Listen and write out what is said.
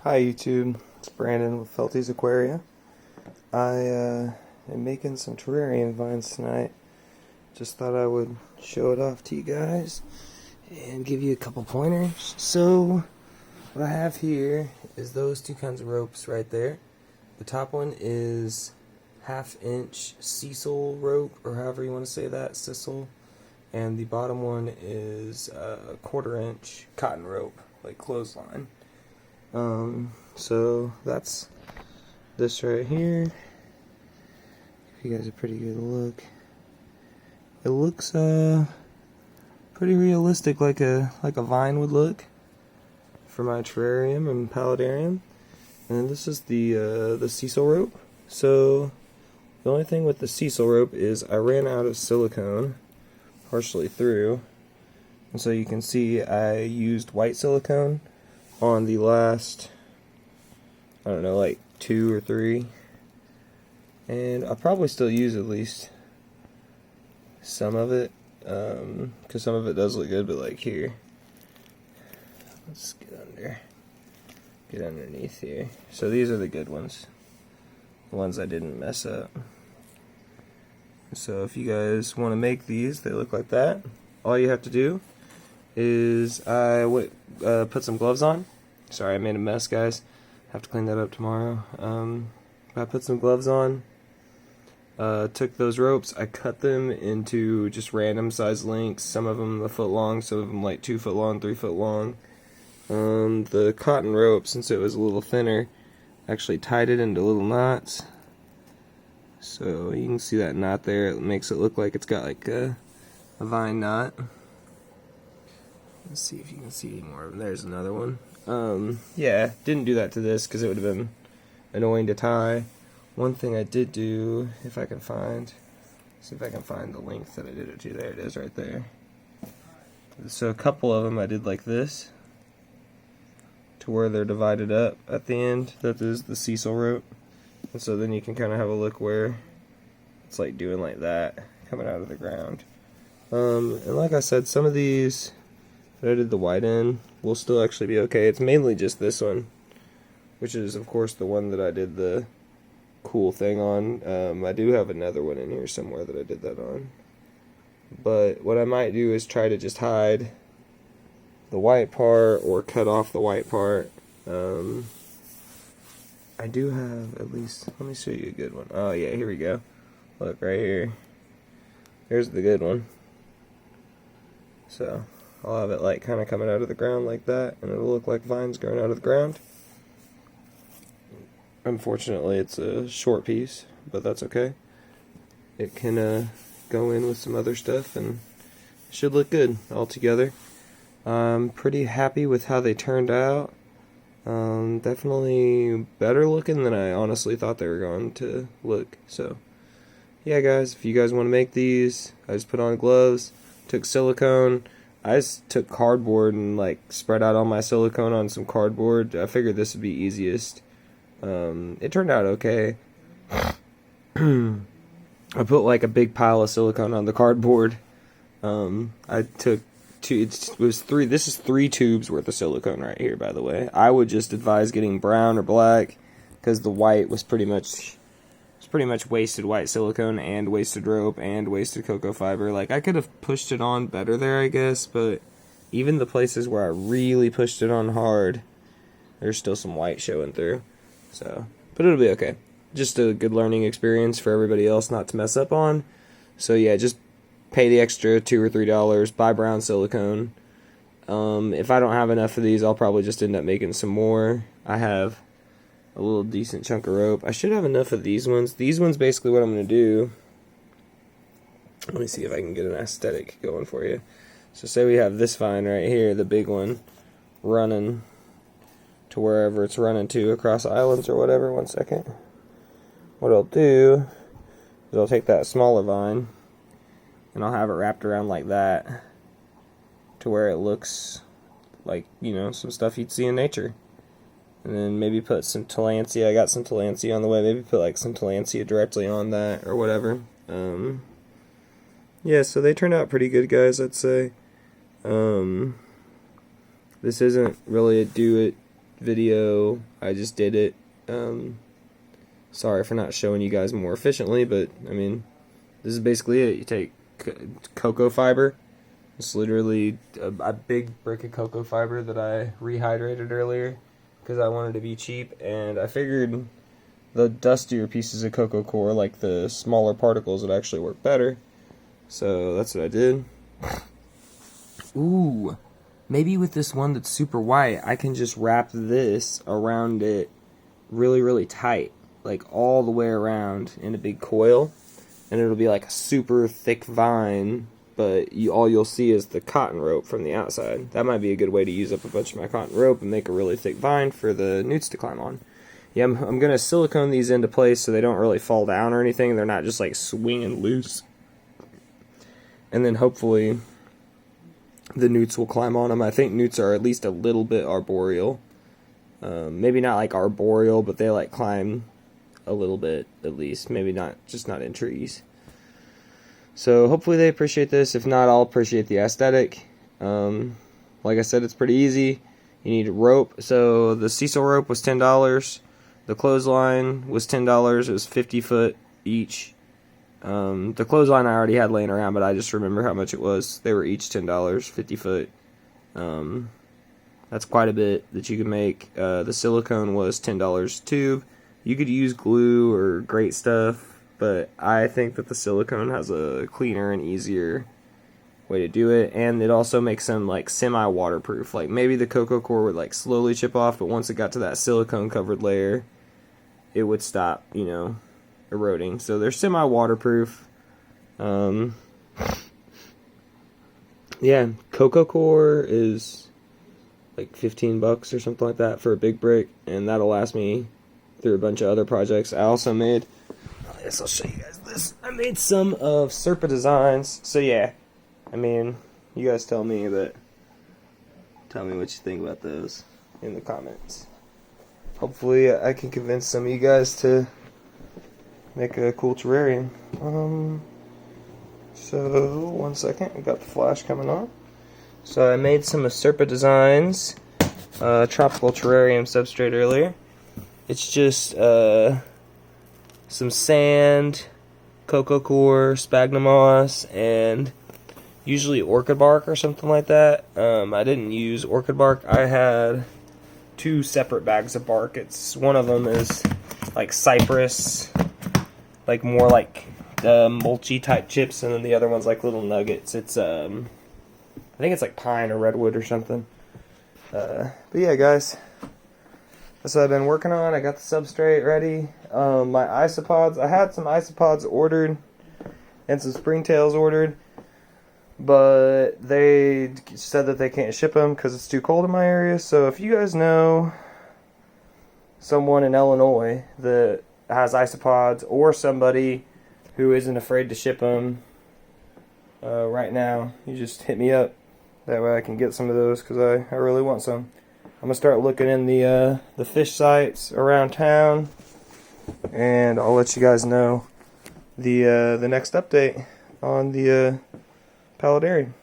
Hi YouTube, it's Brandon with Felty's Aquaria. I am making some terrarium vines tonight. Just thought I would show it off to you guys and give you a couple pointers. So what I have here is those two kinds of ropes right there. The top one is 1/2 inch sisal rope, or however you want to say that, sisal. And the bottom one is a 1/4 inch cotton rope, like clothesline. So that's this right here. Give you guys a pretty good look. It looks pretty realistic, like a vine would look for my terrarium and paludarium. And this is the sisal rope. So the only thing with the sisal rope is I ran out of silicone partially through, and so you can see I used white silicone on the last, I don't know, like 2 or 3, and I'll probably still use at least some of it, because some of it does look good, but like here, let's get underneath here. So these are the good ones, the ones I didn't mess up. So if you guys want to make these, they look like that. All you have to do is put some gloves on. Sorry, I made a mess, guys. Have to clean that up tomorrow. I put some gloves on. Took those ropes. I cut them into just random size lengths. Some of them a foot long. Some of them like 2 foot long, 3 foot long. The cotton rope, since it was a little thinner, actually tied it into little knots. So you can see that knot there. It makes it look like it's got like a vine knot. Let's see if you can see any more of them. There's another one. Yeah, didn't do that to this because it would have been annoying to tie. One thing I did do, if I can find, see if I can find the length that I did it to. There it is, right there. So a couple of them I did like this, to where they're divided up at the end. That is the sisal rope. And so then you can kind of have a look where it's like doing like that, coming out of the ground. And like I said, some of these that I did the white in will still actually be okay. It's mainly just this one, which is of course the one that I did the cool thing on. I do have another one in here somewhere that I did that on. But what I might do is try to just hide the white part or cut off the white part. I do have at least, let me show you a good one. Oh yeah, here we go. Look right here. Here's the good one. So I'll have it like kind of coming out of the ground like that, and it'll look like vines growing out of the ground. Unfortunately, it's a short piece, but that's okay. It can go in with some other stuff, and it should look good all together. I'm pretty happy with how they turned out. Definitely better looking than I honestly thought they were going to look. So yeah, guys, if you guys want to make these, I just put on gloves, took silicone. I just took cardboard and like spread out all my silicone on some cardboard. I figured this would be easiest. It turned out okay. I put like a big pile of silicone on the cardboard. I took this is 3 tubes worth of silicone right here, by the way. I would just advise getting brown or black, because the white was pretty much wasted white silicone and wasted rope and wasted cocoa fiber. Like, I could have pushed it on better there, I guess, but even the places where I really pushed it on hard, there's still some white showing through. So, but it'll be okay. Just a good learning experience for everybody else not to mess up on. So yeah, just pay the extra $2 or $3, buy brown silicone. If I don't have enough of these, I'll probably just end up making some more. I have a little decent chunk of rope. I should have enough of these ones. These ones, basically what I'm going to do, let me see if I can get an aesthetic going for you. So say we have this vine right here, the big one, running to wherever it's running to, across islands or whatever. One second. What I'll do is I'll take that smaller vine and I'll have it wrapped around like that, to where it looks like, you know, some stuff you'd see in nature. And then maybe put some tillandsia. I got some tillandsia on the way. Maybe put like some tillandsia directly on that or whatever. Yeah, so they turned out pretty good, guys, I'd say. This isn't really a do it video. I just did it. Sorry for not showing you guys more efficiently, but I mean, this is basically it. You take cocoa fiber. It's literally a big brick of cocoa fiber that I rehydrated earlier because I wanted to be cheap, and I figured the dustier pieces of cocoa core, like the smaller particles, would actually work better. So that's what I did. Ooh, maybe with this one that's super white, I can just wrap this around it really, really tight, like all the way around in a big coil, and it'll be like a super thick vine, but all you'll see is the cotton rope from the outside. That might be a good way to use up a bunch of my cotton rope and make a really thick vine for the newts to climb on. Yeah, I'm going to silicone these into place so they don't really fall down or anything. They're not just like swinging loose. And then hopefully the newts will climb on them. I think newts are at least a little bit arboreal. Maybe not like arboreal, but they like climb a little bit at least. Maybe not, just not in trees. So hopefully they appreciate this. If not, I'll appreciate the aesthetic. Like I said, it's pretty easy. You need a rope. So the Cecil rope was $10. The clothesline was $10. It was 50 foot each. The clothesline I already had laying around, but I just remember how much it was. They were each $10, 50 foot. That's quite a bit that you can make. The silicone was $10 a tube. You could use glue or great stuff, but I think that the silicone has a cleaner and easier way to do it, and it also makes them like semi-waterproof. Like maybe the cocoa core would like slowly chip off, but once it got to that silicone covered layer, it would stop, you know, eroding. So they're semi-waterproof. Yeah, cocoa core is like $15 or something like that for a big brick, and that'll last me through a bunch of other projects. I also made, I guess I'll show you guys this. I made some of Serpa designs. So yeah, I mean, you guys tell me what you think about those in the comments. Hopefully I can convince some of you guys to make a cool terrarium. So one second, I got the flash coming on. So I made some of Serpa designs, tropical terrarium substrate earlier. It's just some sand, cocoa core, sphagnum moss, and usually orchid bark or something like that. I didn't use orchid bark. I had 2 separate bags of bark. One of them is like cypress, like more like mulchy type chips, and then the other one's like little nuggets. It's I think it's like pine or redwood or something. But yeah, guys, that's what I've been working on. I got the substrate ready. My isopods, I had some isopods ordered and some springtails ordered, but they said that they can't ship them because it's too cold in my area. So if you guys know someone in Illinois that has isopods, or somebody who isn't afraid to ship them right now, you just hit me up. That way I can get some of those, because I really want some. I'm going to start looking in the fish sites around town, and I'll let you guys know the next update on the paludarium.